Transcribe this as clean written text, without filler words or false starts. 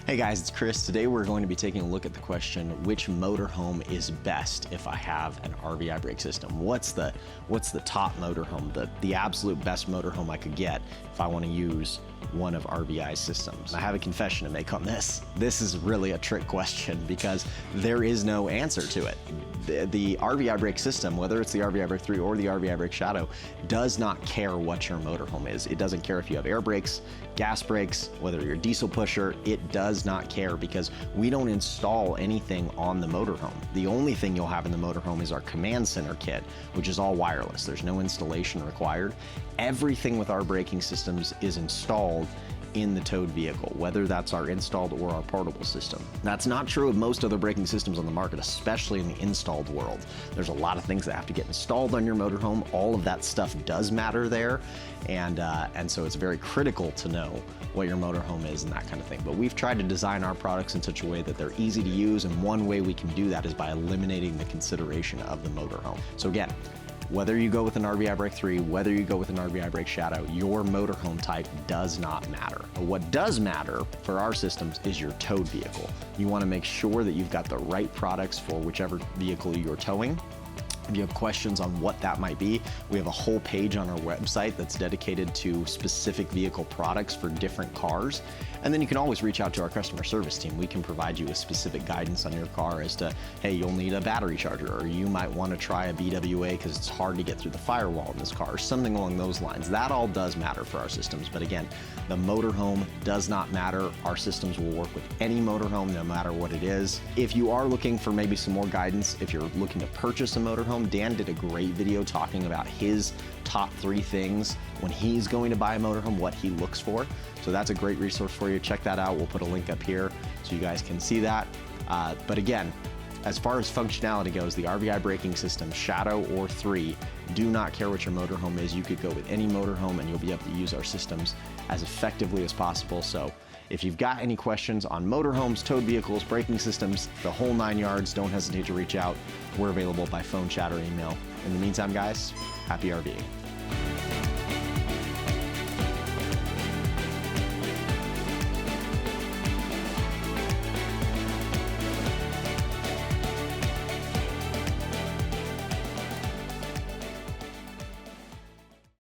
Hey guys, it's Chris. Today we're going to be taking a look at the question, which motorhome is best if I have an RVI brake system? What's the top motorhome, the absolute best motorhome I could get if I want to use one of RVI's systems? I have a confession to make on this. This is really a trick question because there is no answer to it. The RVI brake system, whether it's the RVI Brake 3 or the RVI Brake Shadow, does not care what your motorhome is. It doesn't care if you have air brakes, gas brakes, whether you're a diesel pusher, it does not care because we don't install anything on the motorhome. The only thing you'll have in the motorhome is our command center kit, which is all wireless. There's no installation required. Everything with our braking systems is installed in the towed vehicle, whether that's our installed or our portable system. That's not true of most other braking systems on the market, especially in the installed world. There's a lot of things that have to get installed on your motorhome. All of that stuff does matter there, and so it's very critical to know what your motorhome is and that kind of thing. But we've tried to design our products in such a way that they're easy to use, and one way we can do that is by eliminating the consideration of the motorhome. So again, whether you go with an RVI Brake 3, whether you go with an RVI Brake Shadow, your motorhome type does not matter. What does matter for our systems is your towed vehicle. You want to make sure that you've got the right products for whichever vehicle you're towing. If you have questions on what that might be, we have a whole page on our website that's dedicated to specific vehicle products for different cars. And then you can always reach out to our customer service team. We can provide you with specific guidance on your car as to, hey, you'll need a battery charger, or you might want to try a BWA because it's hard to get through the firewall in this car, or something along those lines. That all does matter for our systems. But again, the motorhome does not matter. Our systems will work with any motorhome, no matter what it is. If you are looking for maybe some more guidance, if you're looking to purchase a motorhome, Dan did a great video talking about his top 3 things when he's going to buy a motorhome, what he looks for. So that's a great resource for you. Check that out. We'll put a link up here so you guys can see that. But again, as far as functionality goes, the RVI braking system, Shadow or 3, do not care what your motorhome is. You could go with any motorhome and you'll be able to use our systems as effectively as possible. So if you've got any questions on motorhomes, towed vehicles, braking systems, the whole 9 yards, don't hesitate to reach out. We're available by phone, chat, or email. In the meantime, guys, happy RVing.